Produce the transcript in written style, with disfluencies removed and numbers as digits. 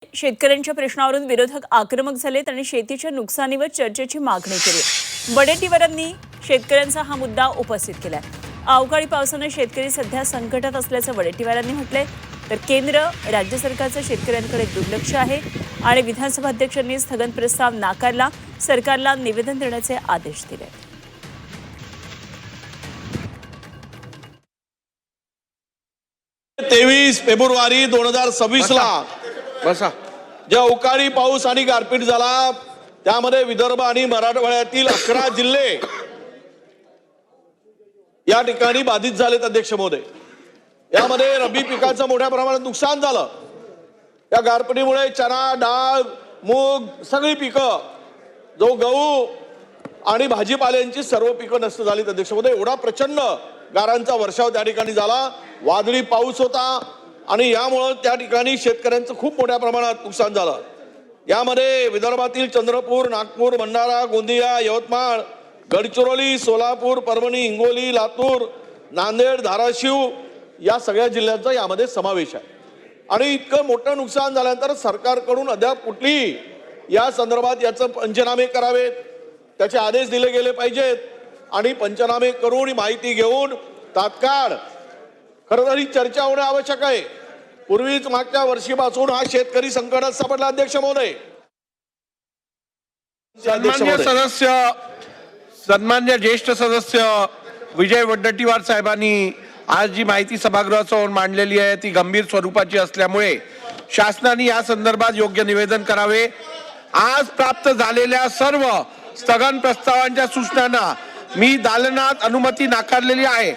शेतकऱ्यांच्या प्रश्नावरून विरोधक आक्रमक झालेत आणि शेतीच्या नुकसानीवर चर्चेची मागणी केली। वडेट्टीवारांनी शेतकऱ्यांचा हा मुद्दा उपस्थित केलाय। अवकाळी पावसाने शेतकरी सध्या संकटात असल्याचं वडेट्टीवारांनी म्हटलंय। तर केंद्र राज्य सरकारचं शेतकऱ्यांकडे दुर्लक्ष आहे आणि विधानसभा अध्यक्षांनी स्थगन प्रस्ताव नाकारला। सरकारला निवेदन देण्याचे आदेश दिले। 23 फेब्रुवारी 2026 ला ज्या अवकाळी पाऊस आणि गारपीट झाला त्यामध्ये विदर्भ आणि मराठवाड्यातील 11 जिल्हे या ठिकाणी बाधित झालेत। अध्यक्ष महोदय, यामध्ये रब्बी पिकाचं मोठ्या प्रमाणात नुकसान झालं। या गारपिटीमुळे चणा, डाळ, मूग सगळी पिकं, जो गहू आणि भाजीपाल्यांची सर्व पिकं नष्ट झालीत। अध्यक्ष महोदय, एवढा प्रचंड गारांचा वर्षाव त्या ठिकाणी झाला, वादळी पाऊस होता आणि यामुळे त्या ठिकाणी शेतकऱ्यांचं खूप मोठ्या प्रमाणात नुकसान झालं। यामध्ये विदर्भातील चंद्रपूर, नागपूर, भंडारा, गोंदिया, यवतमाळ, गडचिरोली, सोलापूर, परभणी, हिंगोली, लातूर, नांदेड, धाराशिव या सगळ्या जिल्ह्यांचा यामध्ये समावेश आहे। आणि इतकं मोठं नुकसान झाल्यानंतर सरकारकडून अद्याप कुठली या संदर्भात याचं पंचनामे करावेत, त्याचे आदेश दिले गेले पाहिजेत आणि पंचनामे करून माहिती घेऊन तात्काळ खरं तर ही चर्चा होणे आवश्यक आहे। पूर्वीच मागच्या वर्षीपासून हा शेतकरी संकटात सापडला। अध्यक्ष महोदय, सन्मान्य ज्येष्ठ सदस्य विजय वडेट्टीवार साहेबांनी आज जी माहिती सभागृहासमोर मांडलेली आहे ती गंभीर स्वरूपाची असल्यामुळे शासनाने या संदर्भात योग्य निवेदन करावे। आज प्राप्त झालेल्या सर्व स्थगन प्रस्तावांच्या सूचनांना मी दालनात अनुमती नाकारलेली आहे।